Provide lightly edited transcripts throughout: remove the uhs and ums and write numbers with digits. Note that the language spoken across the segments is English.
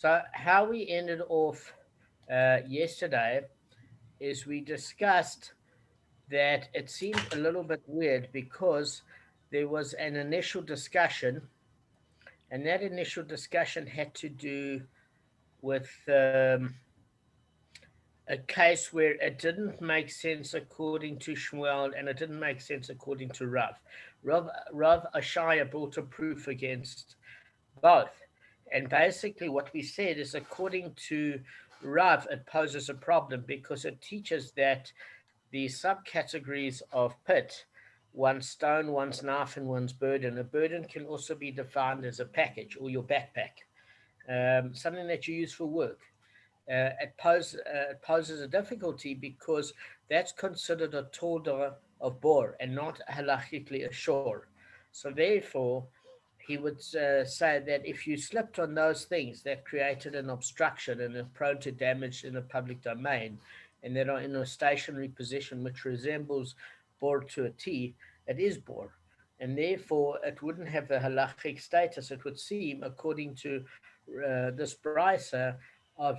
So how we ended off yesterday is we discussed that it seemed a little bit weird because there was an initial discussion, and that initial discussion had to do with a case where it didn't make sense according to Shmuel and it didn't make sense according to Rav. Rav Ashaya brought a proof against both. And basically, what we said is according to Rav, it poses a problem because it teaches that the subcategories of pit, one's stone, one's knife, and one's burden. A burden can also be defined as a package or your backpack, something that you use for work. It poses a difficulty because that's considered a tordah of bor and not halachically a shore. So therefore, he would say that if you slipped on those things that created an obstruction and are prone to damage in the public domain and that are in a stationary position which resembles bor to a T, it is bor. And therefore, it wouldn't have the halachic status. It would seem, according to this brisa, of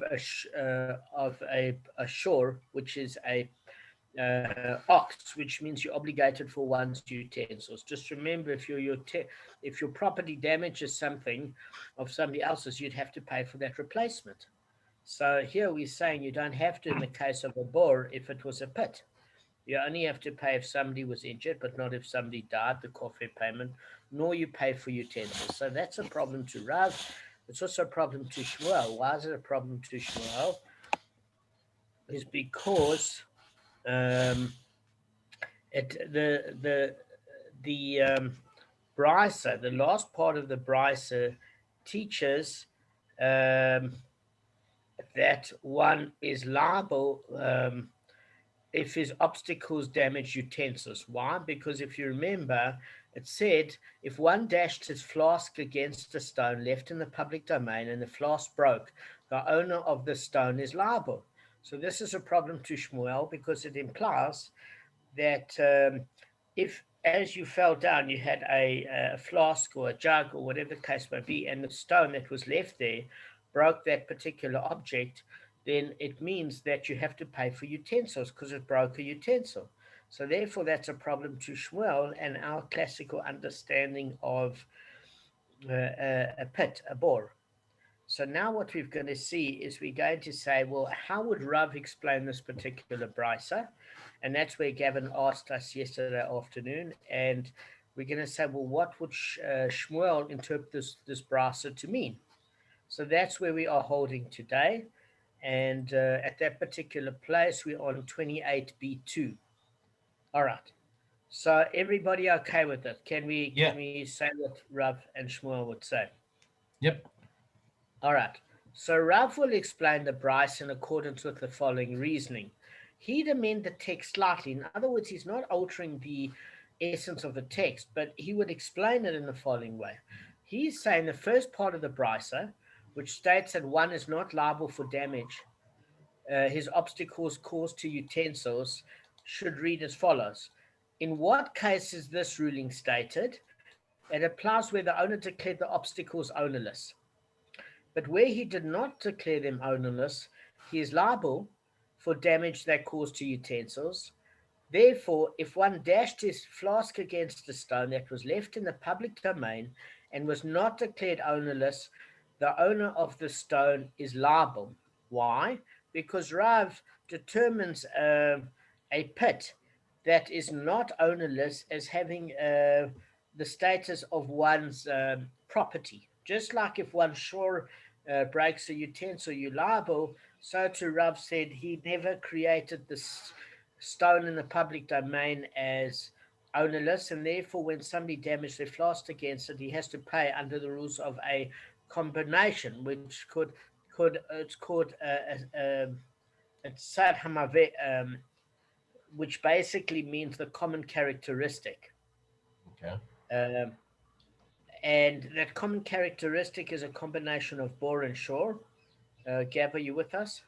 a shore, which is a ox, which means you're obligated for one's utensils. Just remember, if your property damages something of somebody else's, you'd have to pay for that replacement. So here we're saying you don't have to in the case of a bore if it was a pit. You only have to pay if somebody was injured, but not if somebody died, the coffee payment, nor you pay for utensils. So that's a problem to Rav. It's also a problem to Shmuel. Why is it a problem to Shmuel? Is because um, the brisa, the last part of the brisa, teaches um, that one is liable if his obstacles damage utensils. Why? Because if you remember, it said if one dashed his flask against a stone left in the public domain and the flask broke, the owner of the stone is liable. So this is a problem to Shmuel because it implies that if as you fell down you had a flask or a jug or whatever the case may be, and the stone that was left there broke that particular object, then it means that you have to pay for utensils because it broke a utensil. So therefore that's a problem to Shmuel and our classical understanding of a pit, a bore. So now what we're going to see is we're going to say, well, how would Rav explain this particular brisa? And that's where Gavin asked us yesterday afternoon. And we're going to say, well, what would Shmuel interpret this brisa to mean? So that's where we are holding today. And at that particular place, we're on 28b2. All right. So everybody okay with it? Can we Yeah. can we say what Rav and Shmuel would say? Yep. All right. So Rav will explain the Bryce in accordance with the following reasoning. He'd amend the text slightly. In other words, he's not altering the essence of the text, but he would explain it in the following way. He's saying the first part of the Brysa, which states that one is not liable for damage his obstacles caused to utensils, should read as follows. In what case is this ruling stated? It applies where the owner declared the obstacles ownerless. But where he did not declare them ownerless, he is liable for damage that caused to utensils. Therefore, if one dashed his flask against a stone that was left in the public domain and was not declared ownerless, the owner of the stone is liable. Why? Because Rav determines a pit that is not ownerless as having the status of one's property. Just like if one shore breaks a utensil, you're liable. So to Rav said he never created this stone in the public domain as ownerless, and therefore when somebody damaged their flask against it, he has to pay under the rules of a combination, which could it's called a tzad hamaveh, which basically means the common characteristic. Okay. Um, and that common characteristic is a combination of bore and shore. Gab, are you with us?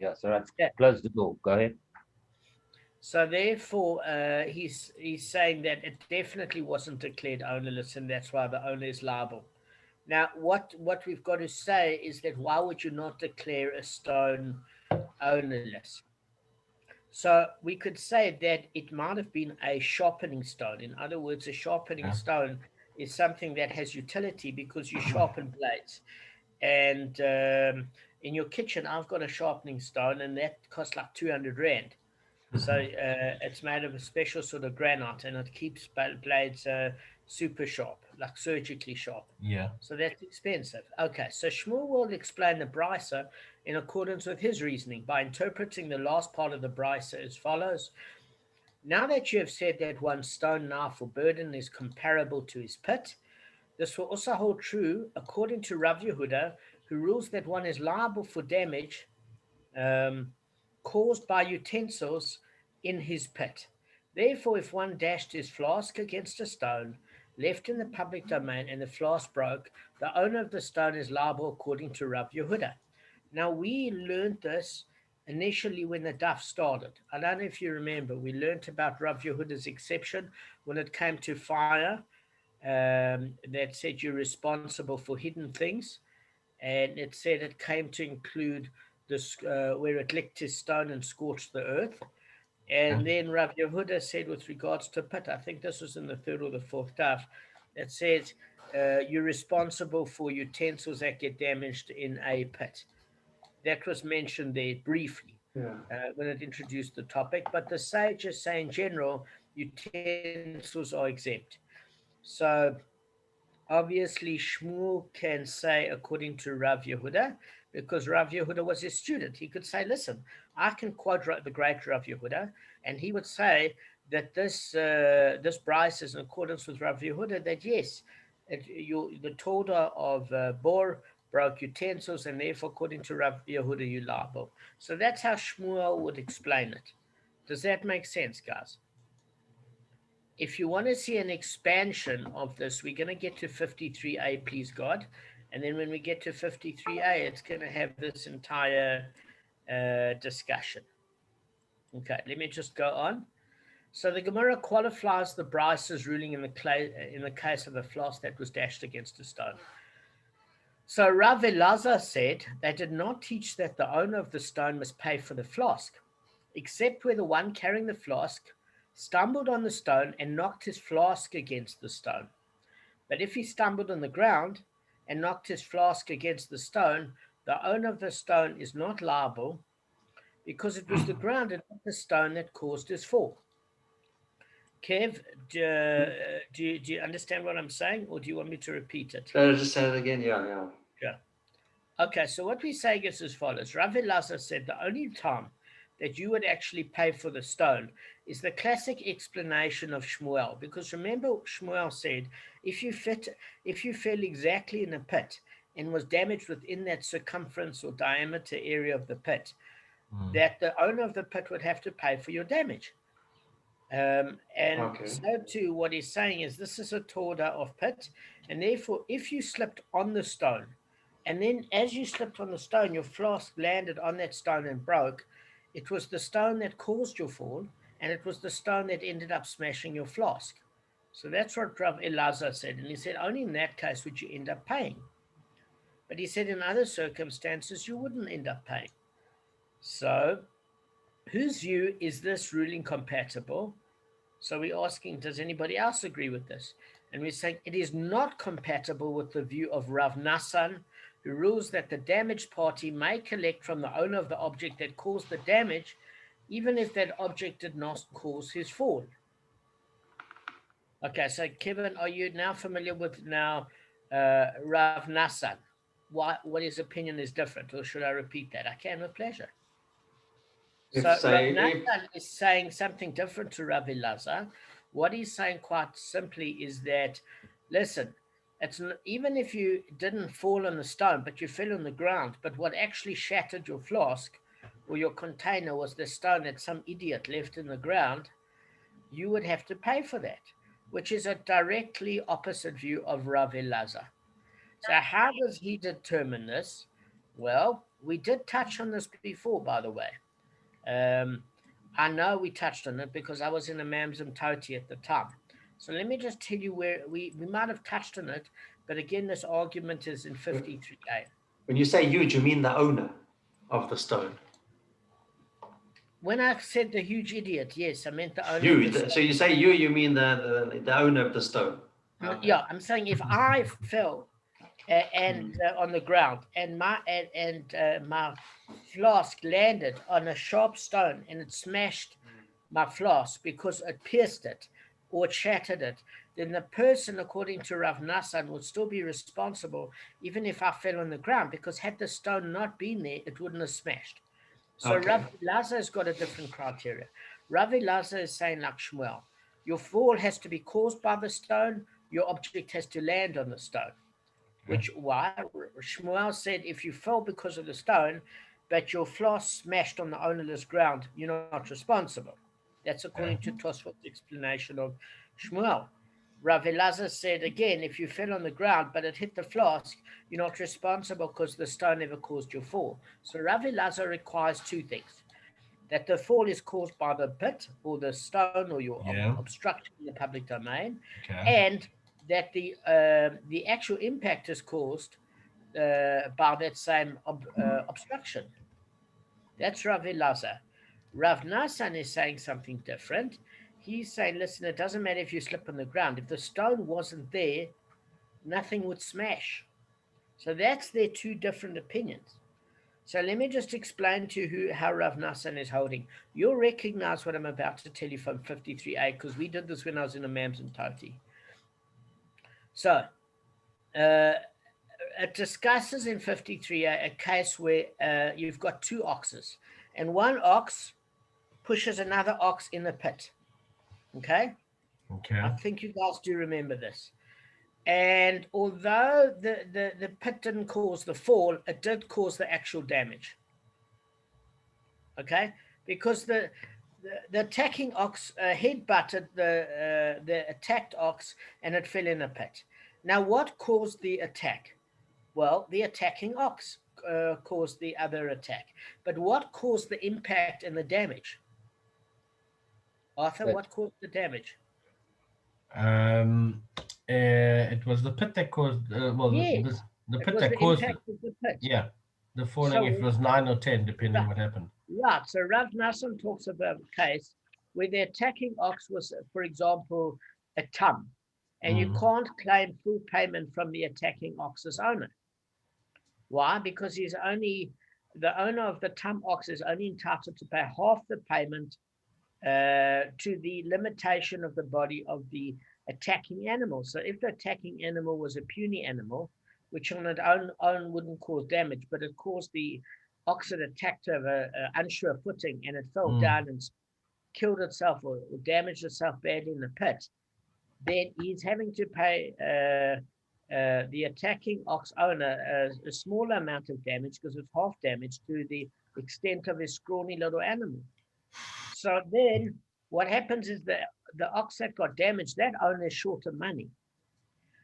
Yeah, so let's Yeah. close the door. Go ahead. So therefore, he's saying that it definitely wasn't declared ownerless, and that's why the owner is liable. Now, what we've got to say is that why would you not declare a stone ownerless? So we could say that it might have been a sharpening stone. In other words, a sharpening Yeah. stone is something that has utility because you sharpen blades. And in your kitchen, I've got a sharpening stone, and that costs like 200 rand. So it's made of a special sort of granite, and it keeps blades super sharp, like surgically sharp. Yeah. So that's expensive. Okay, so Shmuel will explain the brisa in accordance with his reasoning by interpreting the last part of the brisa as follows. Now that you have said that one's stone knife or burden is comparable to his pit, this will also hold true according to Rav Yehuda, who rules that one is liable for damage um, caused by utensils in his pit. Therefore, if one dashed his flask against a stone left in the public domain and the flask broke, the owner of the stone is liable according to Rav Yehuda. Now, we learned this initially when the Daf started. I don't know if you remember, we learned about Rav Yehuda's exception when it came to fire, that said you're responsible for hidden things, and it said it came to include this where it licked his stone and scorched the earth. Yeah. And then Rav Yehuda said, with regards to pit, I think this was in the third or the fourth daf, it says you're responsible for utensils that get damaged in a pit. That was mentioned there briefly Yeah. when it introduced the topic, but the sages say in general utensils are exempt. So obviously, Shmuel can say, according to Rav Yehuda, because Rav Yehuda was his student, he could say, listen, I can quote the great Rav Yehuda, and he would say that this Bryce is in accordance with Rav Yehuda, that yes, the Torah of Bor broke utensils, and therefore, according to Rav Yehuda, you liable. So that's how Shmuel would explain it. Does that make sense, guys? If you want to see an expansion of this, we're going to get to 53a, please God. And then when we get to 53a, it's going to have this entire discussion. Okay, let me just go on. So the Gemara qualifies the Bryce's ruling in the case of a flask that was dashed against a stone. So Rav Elazar said they did not teach that the owner of the stone must pay for the flask, except where the one carrying the flask stumbled on the stone and knocked his flask against the stone. But if he stumbled on the ground and knocked his flask against the stone, the owner of the stone is not liable because it was the ground and not the stone that caused his fall. Kev, do you understand what I'm saying, or do you want me to repeat it? Just say it again. Yeah, yeah. Yeah. Okay, so what we're saying is as follows. Rav Elazar said the only time that you would actually pay for the stone is the classic explanation of Shmuel. Because remember, Shmuel said, if you fell exactly in a pit and was damaged within that circumference or diameter area of the pit, that the owner of the pit would have to pay for your damage. And Okay. so too, what he's saying is this is a Torah of pit, and therefore, if you slipped on the stone, and then as you slipped on the stone, your flask landed on that stone and broke, it was the stone that caused your fall, and it was the stone that ended up smashing your flask. So that's what Rav Elazar said, and he said only in that case would you end up paying. But he said in other circumstances you wouldn't end up paying. So, whose view is this ruling compatible? So we're asking, does anybody else agree with this? And we're saying it is not compatible with the view of Rav Nassan, who rules that the damaged party may collect from the owner of the object that caused the damage, even if that object did not cause his fall. Okay, so Kevin, are you now familiar with Rav Nassan? What his opinion is different, or should I repeat that? I can with pleasure. If So Rav say if Nassan is saying something different to Rav Elazar. What he's saying quite simply is that, listen, even if you didn't fall on the stone, but you fell on the ground, but what actually shattered your flask or your container was the stone that some idiot left in the ground, you would have to pay for that, which is a directly opposite view of Rav Elazar. So how does he determine this? Well, we did touch on this before, by the way. Um, I know we touched on it because I was in a Mamzim Toti at the time. So let me just tell you where we might have touched on it, But again, this argument is in 53a. When you say huge, you mean the owner of the stone. When I said the huge idiot, yes, I meant the owner. You. So you say you mean the owner of the stone. Yeah, I'm saying if I fell and on the ground and my flask landed on a sharp stone and it smashed my flask because it pierced it or it shattered it, then the person, according to Rav Nassan, would still be responsible even if I fell on the ground, because had the stone not been there, it wouldn't have smashed. So Okay. Rav Elazar has got a different criteria. Rav Elazar is saying like Shmuel, your fall has to be caused by the stone, your object has to land on the stone. Which why Shmuel said if you fell because of the stone, but your flask smashed on the ownerless ground, you're not responsible. That's according to Tosfot's explanation of Shmuel. Rav Elazar said again, if you fell on the ground but it hit the flask, you're not responsible because the stone never caused your fall. So Rav Elazar requires two things: that the fall is caused by the pit or the stone or your obstruction in the public domain, and that the actual impact is caused by that same obstruction. That's Rav Elazar. Rav Nassan is saying something different. He's saying, listen, it doesn't matter if you slip on the ground. If the stone wasn't there, nothing would smash. So that's their two different opinions. So let me just explain to you how Rav Nassan is holding. You'll recognize what I'm about to tell you from 53a, because we did this when I was in a Mams and Toti. So it discusses in 53a a case where you've got two oxes, and one ox pushes another ox in the pit. Okay? I think you guys do remember this. And although the pit didn't cause the fall, it did cause the actual damage. Okay? Because the attacking ox head-butted the attacked ox and it fell in a pit. Now, what caused the attack? Well, the attacking ox caused the other attack. But what caused the impact and the damage? Arthur, what caused the damage? It was the pit that caused. Yes, the pit that caused it. The pit. Yeah, the falling. If it was 9 or 10, depending what happened. Right. So Rav Nassan talks about a case where the attacking ox was, for example, a tum, and you can't claim full payment from the attacking ox's owner. Why? Because the owner of the tum ox is only entitled to pay half the payment to the limitation of the body of the attacking animal. So if the attacking animal was a puny animal, which on its own wouldn't cause damage, but it caused the ox that attacked to have an unsure footing and it fell down and killed itself or damaged itself badly in the pit, then he's having to pay the attacking ox owner a smaller amount of damage, because it's half damage to the extent of his scrawny little animal. So then what happens is that the ox that got damaged, that owner is short of money.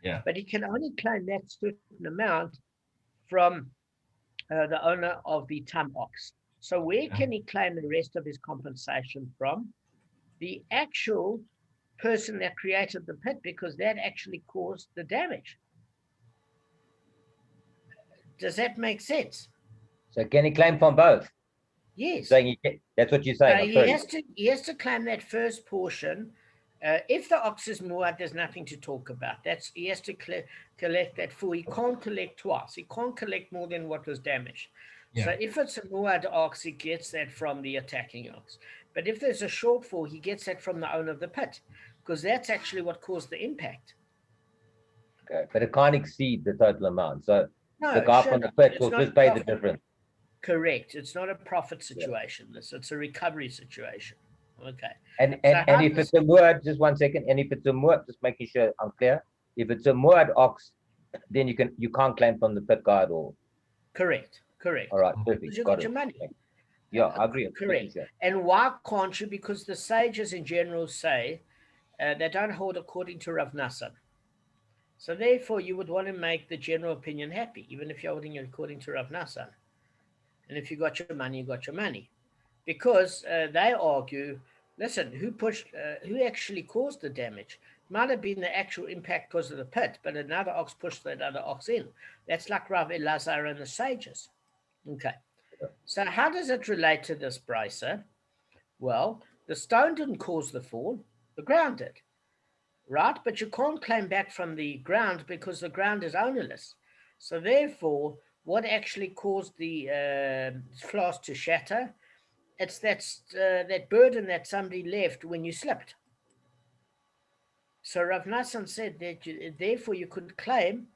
Yeah. But he can only claim that certain amount from the owner of the tum ox. So where can he claim the rest of his compensation from? The actual person that created the pit, because that actually caused the damage. Does that make sense? So can he claim from both? Yes. Saying that's what you're saying. He has to claim that first portion. If the ox is muad, there's nothing to talk about. He has to collect that full. He can't collect twice. He can't collect more than what was damaged. Yeah. So if it's a muad ox, he gets that from the attacking ox. But if there's a shortfall, he gets that from the owner of the pit, because that's actually what caused the impact. Okay, but it can't exceed the total amount. So the guy from the pit will just pay the difference. Correct. It's not a profit situation. Yeah. It's a recovery situation. Okay. And if it's a muad, just 1 second. And if it's a muad, just making sure I'm clear. If it's a muad ox, then you can't claim from the pit guy at all. Correct. All right, perfect. Because you got your money. Yeah, I agree. Correct. And why can't you? Because the sages in general say they don't hold according to Rav Nassan. So therefore, you would want to make the general opinion happy, even if you're holding it according to Rav Nassan. And if you got your money, you got your money. Because they argue, listen, who actually caused the damage? Might have been the actual impact because of the pit, but another ox pushed that other ox in. That's like Rav Elazar and the sages. Okay. So how does it relate to this brisa? Well, the stone didn't cause the fall, the ground did, right? But you can't claim back from the ground because the ground is ownerless. So therefore, what actually caused the flask to shatter? It's that burden that somebody left when you slipped. So Rav Nassan said that therefore you could claim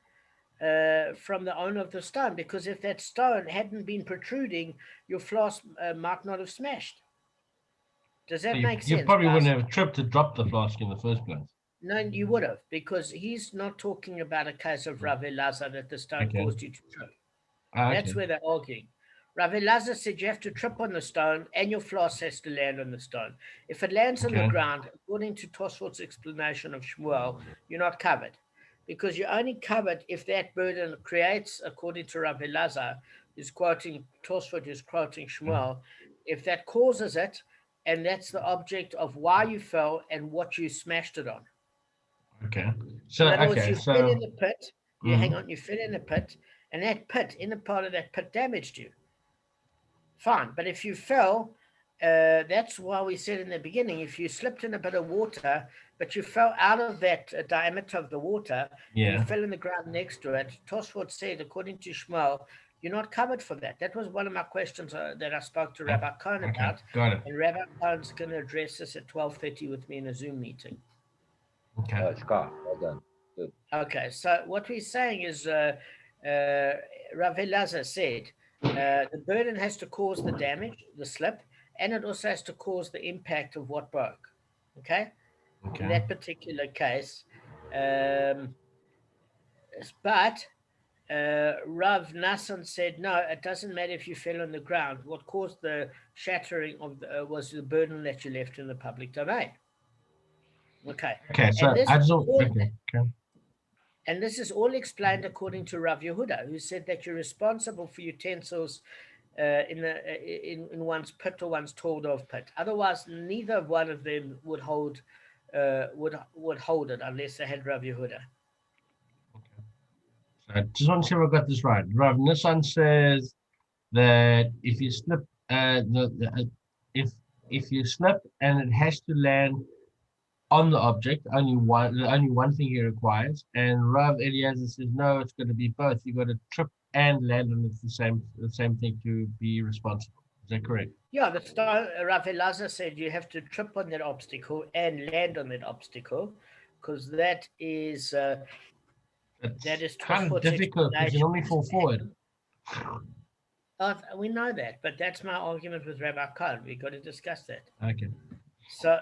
from the owner of the stone, because if that stone hadn't been protruding, your flask might not have smashed. Does that make sense? You probably guys? wouldn't have tripped to drop the flask in the first place. No, you would have, because he's not talking about a case of Rav Elazar that the stone Okay. caused you to trip. Okay. That's where they're arguing. Rav Elazar said you have to trip on the stone and your flask has to land on the stone. If it lands on the Okay. ground, according to Tosfot's explanation of Shmuel, you're not covered. Because you're only covered if that burden creates, according to Rav Elazar, who's quoting Tosfot, who's quoting Shmuel, if that causes it, and that's the object of why you fell and what you smashed it on. Okay. So In other words, okay. you So fell in the pit, you hang mhm. on, you fell in the pit, and that pit, in a part of that pit damaged you. Fine. But if you fell, that's why we said in the beginning, if you slipped in a bit of water, but you fell out of that diameter of the water, and you Yeah. fell in the ground next to it, Tosfot said, according to Shmuel, you're not covered for that. That was one of my questions that I spoke to Rabbi Cohen Okay. about, Got it. and Rabbi Cohen's going to address this at 12:30 with me in a Zoom meeting. Okay. Shkar, well done. Good. Okay, so what we're saying is Rav Elazar said the burden has to cause the damage, the slip, and it also has to cause the impact of what broke. Okay, in Okay. that particular case, um, but Rav Nassan said no, it doesn't matter if you fell on the ground. What caused the shattering of was the burden that you left in the public domain. Okay, Okay. So and this I is just all, okay. Okay. and this is all explained according to Rav Yehuda, who said that you're responsible for utensils in one's pit or one's told of pit. Otherwise, neither one of them would hold hold it unless they had Rav Yehuda. So I just want to see if I got this right. Rav Nissan says that if you slip, if you slip and it has to land on the object, only one thing he requires. And Rav Eliezer says no, it's going to be both. You got to trip and land on it the same thing to be responsible. Is that correct? Yeah, the Rav Elazar said you have to trip on that obstacle and land on that obstacle, because that is It's kind of Tosfot's difficult because you explanation. normally fall forward. We know that, but that's my argument with Rabbi Cohen. We've got to discuss that. Okay. So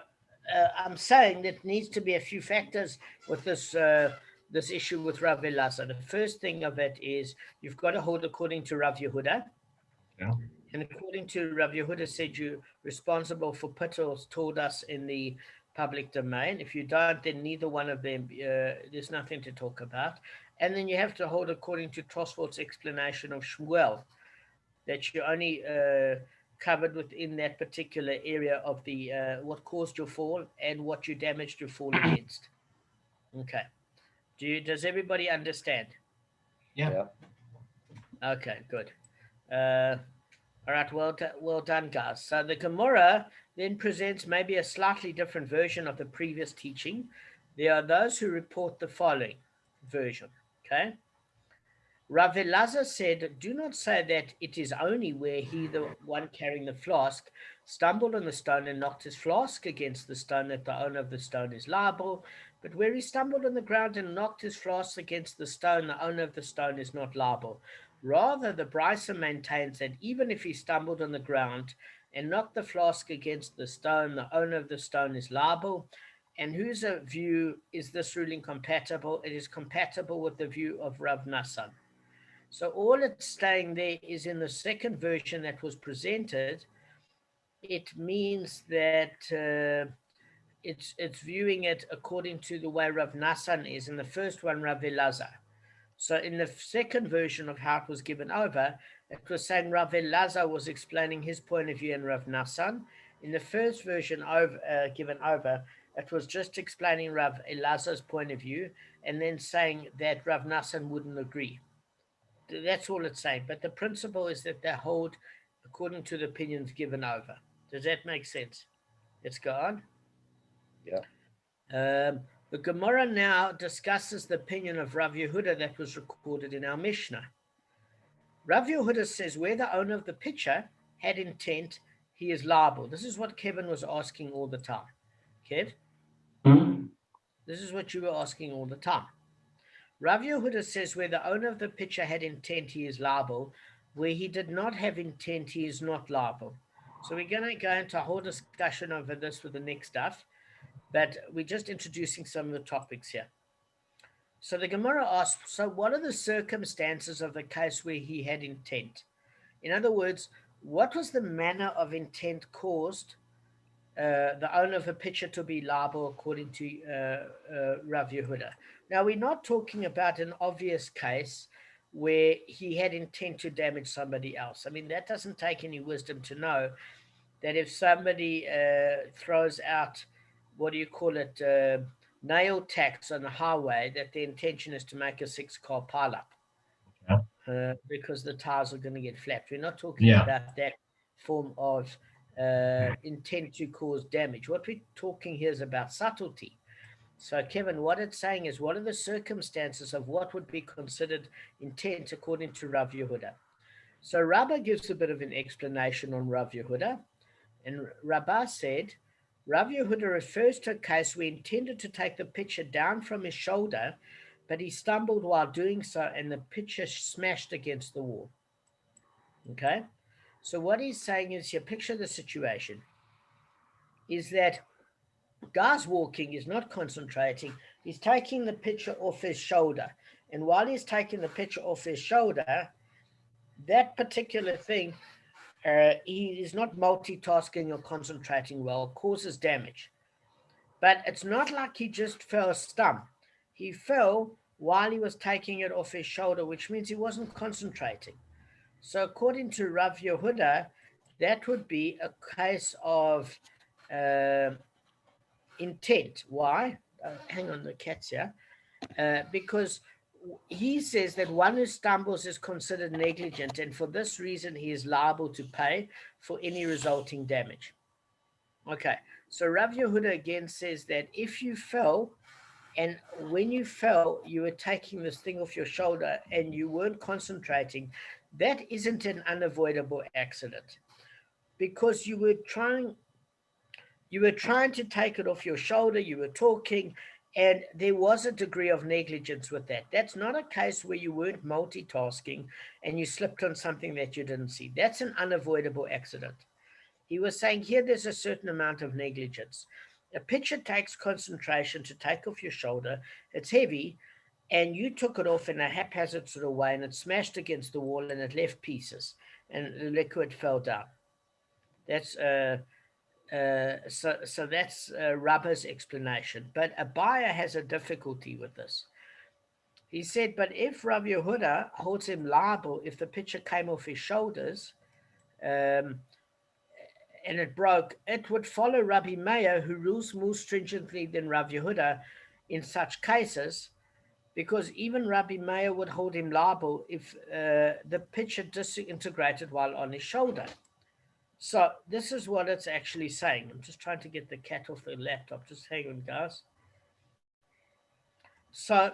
I'm saying that needs to be a few factors with this issue with Rav Elazar. The first thing of it is you've got to hold according to Rav Yehuda. Yeah. And according to Rav Yehuda said you're responsible for pittles told us in the public domain. If you don't, then neither one of them, there's nothing to talk about. And then you have to hold according to Tosfot's explanation of Shmuel, that you're only covered within that particular area of the what caused your fall and what you damaged your fall against. Okay. Does everybody understand? Yeah. Okay, good. All right, well done, guys. So the Gemara then presents maybe a slightly different version of the previous teaching. There are those who report the following version. Okay. Rav Elazar said, do not say that it is only where he, the one carrying the flask, stumbled on the stone and knocked his flask against the stone that the owner of the stone is liable, but where he stumbled on the ground and knocked his flask against the stone, the owner of the stone is not liable. Rather, the Brisa maintains that even if he stumbled on the ground and knocked the flask against the stone, the owner of the stone is liable. And whose view is this ruling compatible? It is compatible with the view of Rav Nassan. So all it's saying there is in the second version that was presented, it means that it's viewing it according to the way Rav Nassan is. In the first one, Rav Elazar. So in the second version of how it was given over, it was saying Rav Elazar was explaining his point of view and Rav Nassan. In the first version given over, It was just explaining Rav Elazar's point of view and then saying that Rav Nassan wouldn't agree. That's all it's saying. But the principle is that they hold according to the opinions given over. Does that make sense? Let's go on. Yeah. The Gemara now discusses the opinion of Rav Yehuda that was recorded in our Mishnah. Rav Yehuda says where the owner of the pitcher had intent, he is liable. This is what Kevin was asking all the time. Kev? This is what you were asking all the time. Rav Yehuda says where the owner of the pitcher had intent, he is liable. Where he did not have intent, he is not liable. So we're going to go into a whole discussion over this with the next stuff, but we're just introducing some of the topics here. So the Gemara asks, so what are the circumstances of the case where he had intent? In other words, what was the manner of intent caused the owner of a pitcher to be liable according to Rav Yehuda? Now, we're not talking about an obvious case where he had intent to damage somebody else. I mean, that doesn't take any wisdom to know that if somebody throws out, what do you call it, nail tacks on the highway, that the intention is to make a 6-car pileup. Because the tires are going to get flapped. We're not talking about that form of intent to cause damage. What we're talking here is about subtlety. So, Kevin, what it's saying is, what are the circumstances of what would be considered intent according to Rav Yehuda? So, Rabbah gives a bit of an explanation on Rav Yehuda. And Rabbah said, Rav Yehuda refers to a case where he intended to take the pitcher down from his shoulder, but he stumbled while doing so, and the pitcher smashed against the wall. Okay? So what he's saying is here, picture the situation, is that guy's walking, he's not concentrating, he's taking the pitcher off his shoulder. And while he's taking the pitcher off his shoulder, that particular thing, he is not multitasking or concentrating well, causes damage. But it's not like he just fell stump. He fell while he was taking it off his shoulder, which means he wasn't concentrating. So according to Rav Yehuda, that would be a case of intent. Why? Hang on, the cat's here. Because he says that one who stumbles is considered negligent, and for this reason he is liable to pay for any resulting damage. Okay, so Rav Yehuda again says that if you fell, and when you fell, you were taking this thing off your shoulder and you weren't concentrating, that isn't an unavoidable accident, because you were trying to take it off your shoulder, you were talking, and there was a degree of negligence with that. That's not a case where you weren't multitasking and you slipped on something that you didn't see. That's an unavoidable accident. He was saying here there's a certain amount of negligence. A pitcher takes concentration to take off your shoulder. It's heavy, and you took it off in a haphazard sort of way, and it smashed against the wall, and it left pieces, and the liquid fell down. That's so that's Rabbah's explanation. But Abaya has a difficulty with this. He said, but if Rav Yehuda holds him liable if the pitcher came off his shoulders, and it broke, it would follow Rabbi Meir, who rules more stringently than Rav Yehuda in such cases, because even Rabbi Meir would hold him liable if the pitcher disintegrated while on his shoulder. So this is what it's actually saying. I'm just trying to get the cat off the laptop. Just hang on, guys. So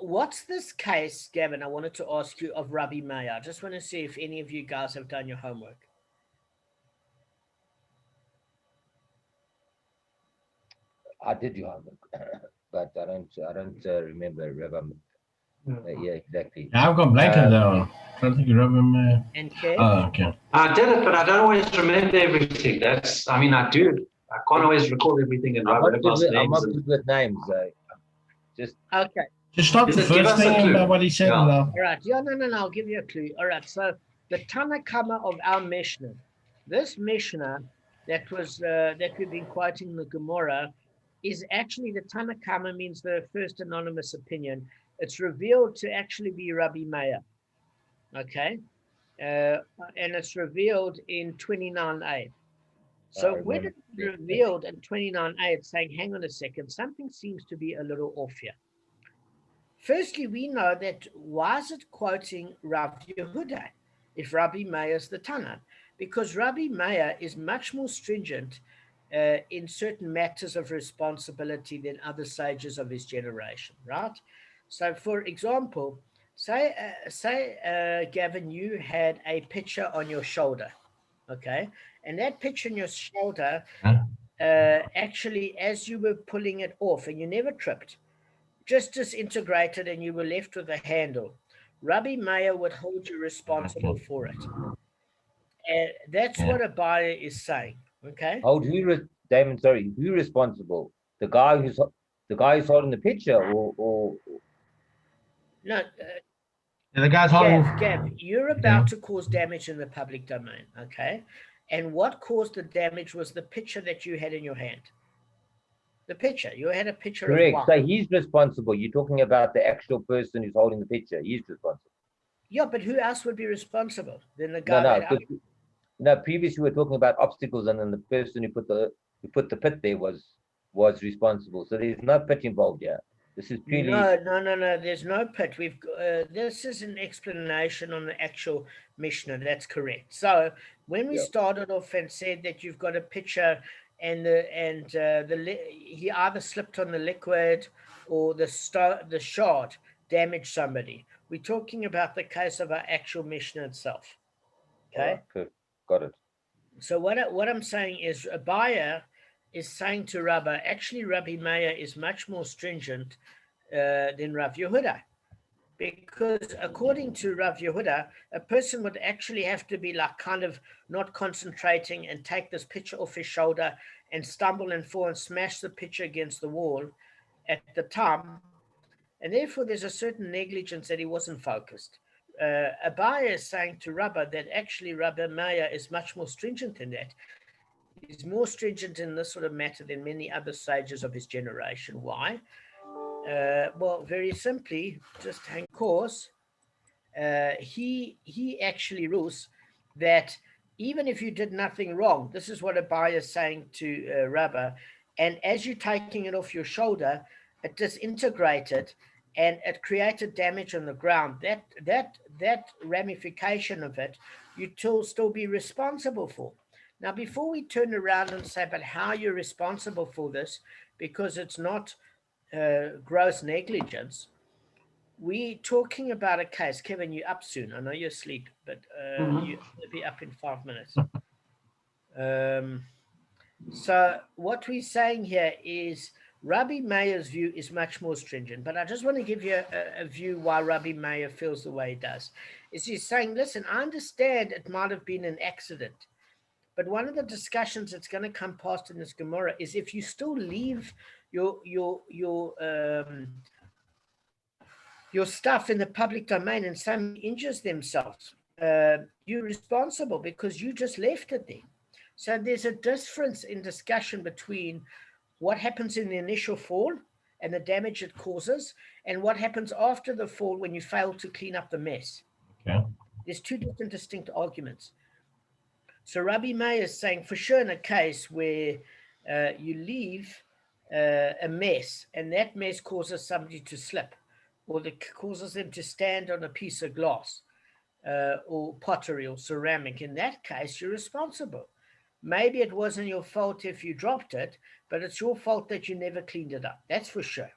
what's this case, Gavin, I wanted to ask you, of Rabbi Meir? I just want to see if any of you guys have done your homework. I did your homework, but I don't remember Rabbi. Yeah, exactly. Yeah, I've got blank on that one. I don't think you remember. And Kev? Oh, okay. I did it, but I don't always remember everything. I do. I can't always recall everything and I'm remember not names. good with names. Just Okay. Just start the Give first us a thing clue. about what he said. Yeah. All right. Yeah, no, I'll give you a clue. All right. So the Tana Kamma of our Mishnah, this Mishnah that we've been quoting in the Gemara, is actually, the Tana Kamma means the first anonymous opinion. It's revealed to actually be Rabbi Meir. Okay. And it's revealed in 29a. So when remember. it revealed in 29a, it's saying, hang on a second, something seems to be a little off here. Firstly, we know that why is it quoting Rav Yehuda if Rabbi Meir is the Tana? Because Rabbi Meir is much more stringent in certain matters of responsibility than other sages of his generation, right? So, for example, say Gavin, you had a picture on your shoulder, okay, and that picture on your shoulder, Yeah. actually, as you were pulling it off, and you never tripped, just disintegrated, and you were left with a handle. Rabbi Meir would hold you responsible Okay. for it. And that's Yeah. what a buyer is saying. Okay. Hold Damon, sorry, who responsible? The guy who's holding the picture, or No, Yeah, the guy's holding. Gav, you're Okay. about to cause damage in the public domain. Okay. And what caused the damage was the picture that you had in your hand. The picture. You had a picture of correct? wine. So he's responsible. You're talking about the actual person who's holding the picture. He's responsible. Yeah, but who else would be responsible than the No, guy no, that? because no. Previously, we were talking about obstacles, and then the person who put the pit there was responsible. So there's no pit involved here. This is purely No. There's no pit. This is an explanation on the actual Mishnah. That's correct. So when we yeah. started off and said that you've got a picture, he either slipped on the liquid or the shard damaged somebody. We're talking about the case of our actual Mishnah itself. All right, Okay. good, got it. So what I'm saying is a buyer is saying to Rabbi, actually Rabbi Meir is much more stringent than Rav Yehuda. Because according to Rav Yehuda, a person would actually have to be like kind of not concentrating and take this picture off his shoulder and stumble and fall and smash the picture against the wall at the time. And therefore, there's a certain negligence that he wasn't focused. Abaya is saying to Rabbi that actually Rabbi Meir is much more stringent than that. He's more stringent in this sort of matter than many other sages of his generation. Why? Well, very simply, just hang course. He actually rules that even if you did nothing wrong, this is what Abaya is saying to Rabba, and as you're taking it off your shoulder, it disintegrated and it created damage on the ground. That ramification of it, you still be responsible for. Now, before we turn around and say, but how you're responsible for this, because it's not gross negligence, we talking about a case. Kevin, you up soon? I know you're asleep, but you'll be up in 5 minutes. So what we're saying here is Rabbi Meir's view is much more stringent, but I just want to give you a view why Rabbi Meir feels the way he does. Is he's saying, listen, I understand it might have been an accident, but one of the discussions that's going to come past in this Gemara is if you still leave your stuff in the public domain and somebody injures themselves, you're responsible because you just left it there. So there's a difference in discussion between what happens in the initial fall and the damage it causes and what happens after the fall when you fail to clean up the mess. Okay. There's two different distinct arguments. So Rabbi Meir is saying for sure in a case where you leave a mess and that mess causes somebody to slip or that causes them to stand on a piece of glass or pottery or ceramic, in that case, you're responsible. Maybe it wasn't your fault if you dropped it, but it's your fault that you never cleaned it up. That's for sure.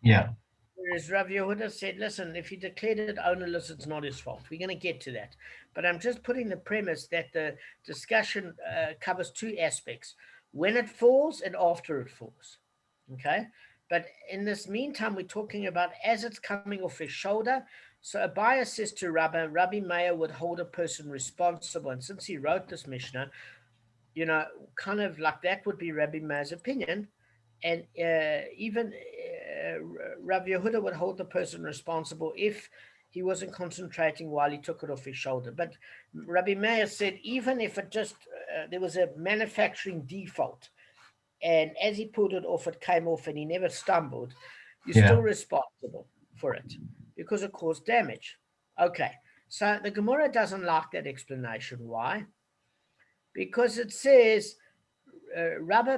Yeah. Whereas Rav Yehuda said, listen, if he declared it ownerless, it's not his fault. We're going to get to that. But I'm just putting the premise that the discussion covers two aspects, when it falls and after it falls. Okay? But in this meantime, we're talking about as it's coming off his shoulder. So Abaya says to Rabbi Meir would hold a person responsible. And since he wrote this Mishnah, kind of like that would be Rabbi Meir's opinion. And even Rav Yehuda would hold the person responsible if he wasn't concentrating while he took it off his shoulder. But Rabbi Meir said even if it just, there was a manufacturing default, and as he pulled it off, it came off and he never stumbled, you're still responsible for it because it caused damage. Okay, so the Gemara doesn't like that explanation. Why? Because it says Rabbi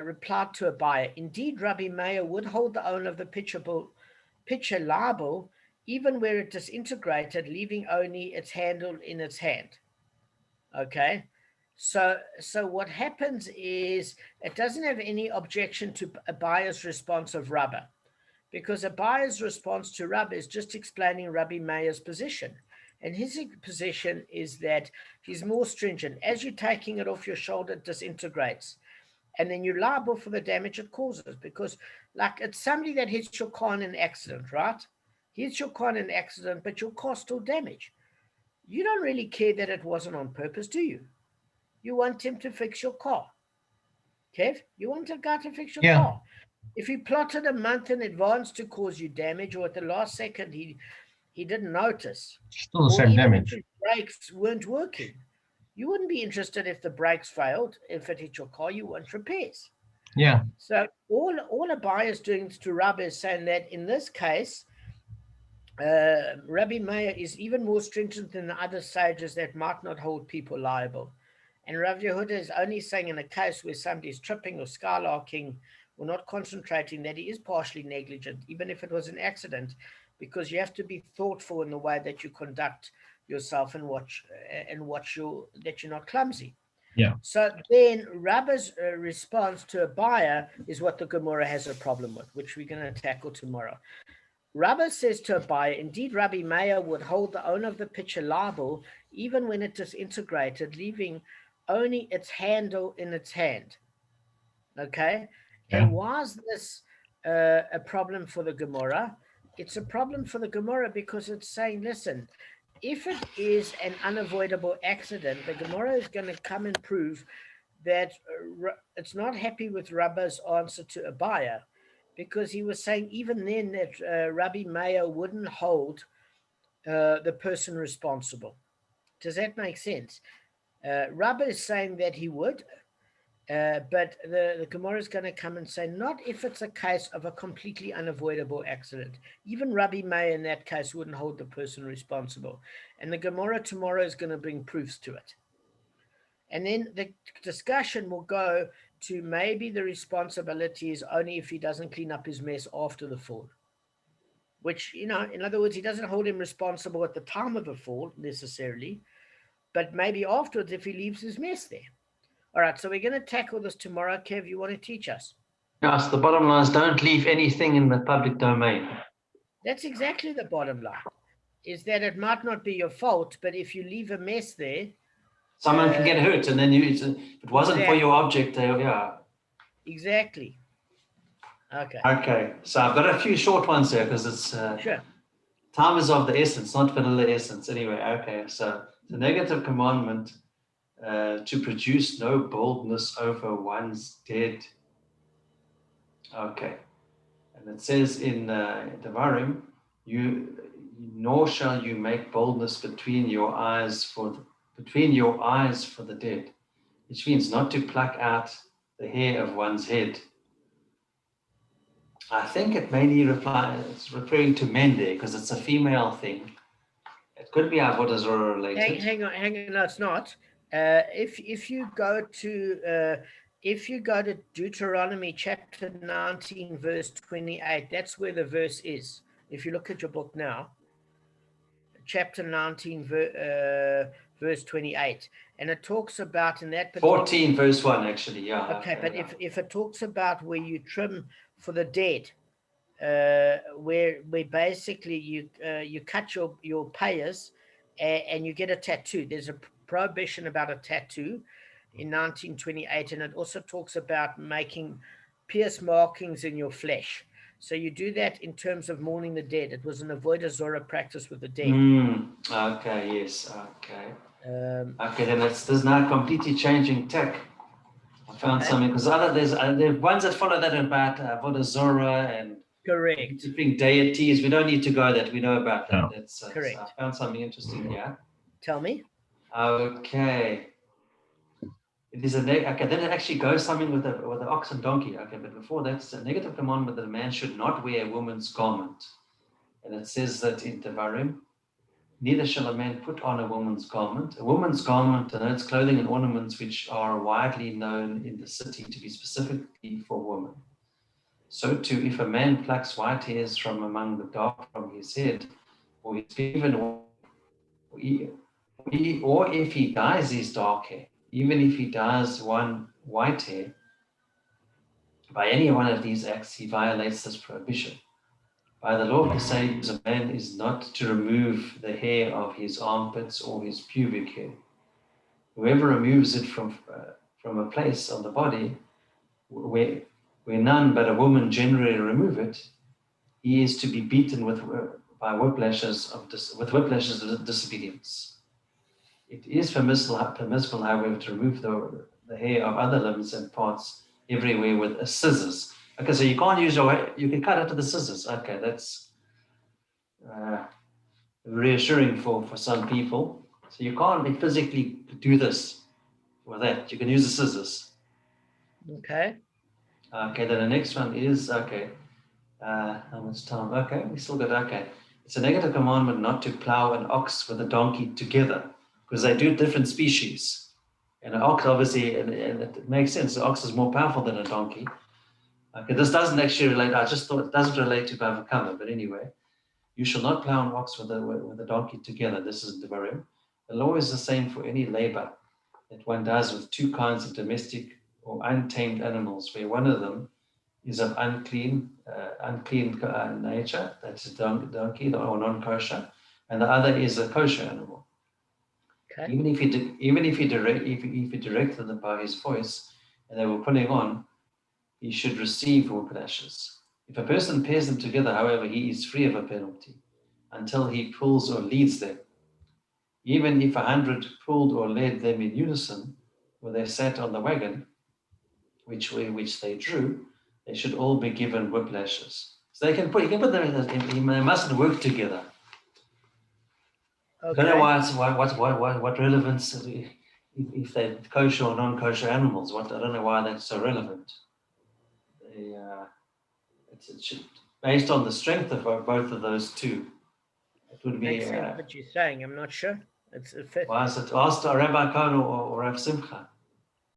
replied to Abaye, indeed, Rabbi Meir would hold the owner of the pitcher liable even where it disintegrated, leaving only its handle in its hand. Okay, so what happens is it doesn't have any objection to Abaye's response of Rabbi, because Abaye's response to Rabbi is just explaining Rabbi Meir's position. And his position is that he's more stringent. As you're taking it off your shoulder, it disintegrates. And then you're liable for the damage it causes. Because, like, it's somebody that hits your car in an accident, right? He hits your car in an accident, but your car's still damaged. You don't really care that it wasn't on purpose, do you? You want him to fix your car. Kev, you want a guy to fix your car. If he plotted a month in advance to cause you damage, or at the last second he didn't notice, Still the or same even damage. if his brakes weren't working, you wouldn't be interested if the brakes failed. If it hit your car, you want repairs. Yeah. So all a buyer is doing to Rabbi is saying that in this case, Rabbi Meir is even more stringent than the other sages that might not hold people liable. And Rav Yehuda is only saying in a case where somebody is tripping or skylarking or not concentrating that he is partially negligent, even if it was an accident, because you have to be thoughtful in the way that you conduct yourself and watch that you're not clumsy. Yeah. So then Rabbi's response to a buyer is what the Gemara has a problem with, which we're going to tackle tomorrow. Rabbi says to a buyer, indeed, Rabbi Meir would hold the owner of the pitcher liable even when it disintegrated, leaving only its handle in its hand. Okay? Yeah. And why is this a problem for the Gemara? It's a problem for the Gemara because it's saying, listen, if it is an unavoidable accident, the Gemara is going to come and prove that it's not happy with Rabbi's answer to a buyer, because he was saying even then that Rabbi Meir wouldn't hold the person responsible. Does that make sense? Rabbi is saying that he would, but the Gemara is going to come and say, not if it's a case of a completely unavoidable accident. Even Rabbi Meir in that case wouldn't hold the person responsible. And the Gemara tomorrow is going to bring proofs to it. And then the discussion will go to maybe the responsibility is only if he doesn't clean up his mess after the fall. Which, in other words, he doesn't hold him responsible at the time of the fall necessarily, but maybe afterwards if he leaves his mess there. All right, so we're going to tackle this tomorrow. Kev, you want to teach us? Yes, the bottom line is don't leave anything in the public domain. That's exactly the bottom line, is that it might not be your fault, but if you leave a mess there, someone can get hurt, and then if it wasn't for your object, yeah. Exactly. Okay. Okay, so I've got a few short ones here because it's sure. Time is of the essence, not vanilla essence. Anyway, okay, so the negative commandment to produce no boldness over one's dead. Okay, and it says in Devarim, nor shall you make boldness between your eyes for the dead, which means not to pluck out the hair of one's head. I think it mainly it's referring to men there because it's a female thing. It could be Avodah Zorah related. Hang on. No, it's not. If you go to Deuteronomy chapter 19, verse 28, that's where the verse is. If you look at your book now, chapter 19, verse 28, and it talks about in that 14, verse 1, actually, yeah. Okay, but yeah. if it talks about where you trim for the dead, where basically you cut your payers and you get a tattoo. There's a prohibition about a tattoo in 1928, and it also talks about making pierce markings in your flesh. So you do that in terms of mourning the dead. It was an avodah zorah practice with the dead. Okay, yes, okay. Okay, then this is now completely changing tech. I found something because there's ones that follow that about avodah zorah and correct different deities. We don't need to go that. We know about that. No. That's correct. So I found something interesting here. Tell me. Okay. It is okay. Then it actually goes something with the ox and donkey. Okay, but before that, it's a negative commandment that a man should not wear a woman's garment, and it says that in Devarim, neither shall a man put on a woman's garment. A woman's garment denotes clothing and ornaments which are widely known in the city to be specifically for women. So too, if a man plucks white hairs from among the dark from his head, or his beard, or if he dyes his dark hair, even if he dyes one white hair, by any one of these acts, he violates this prohibition. By the law of the sages, a man is not to remove the hair of his armpits or his pubic hair. Whoever removes it from a place on the body where none but a woman generally remove it, he is to be beaten with whiplashes of disobedience. It is permissible, however, to remove the hair of other limbs and parts everywhere with scissors. Okay, so you can't use you can cut it with the scissors. Okay, that's reassuring for some people. So you can't physically do this with that. You can use the scissors. Okay. Okay, then the next one is, okay, how much time? Okay, we still got, okay. It's a negative commandment not to plow an ox with a donkey together because they do different species. And an ox, obviously, and it makes sense, the ox is more powerful than a donkey. Okay, this doesn't actually relate, I just thought it doesn't relate to Bava Kamma, but anyway. You shall not plow an ox with a donkey together. This is Devarim. The law is the same for any labor that one does with two kinds of domestic or untamed animals, where one of them is of unclean nature, that's a donkey or non-kosher, and the other is a kosher animal. Okay. Even if he directed them by his voice, and they were putting on, he should receive whiplashes. If a person pairs them together, however, he is free of a penalty until he pulls or leads them. Even if 100 pulled or led them in unison, where they sat on the wagon, which they drew, they should all be given whiplashes. So you can put them in, they mustn't work together. Okay. I don't know what relevance if they're kosher or non-kosher animals. I don't know why that's so relevant. It should, based on the strength of both of those two, it would be. Makes sense what you're saying. I'm not sure. It's a fit. Why is it asked Rabbi Cohen or Rav Simcha?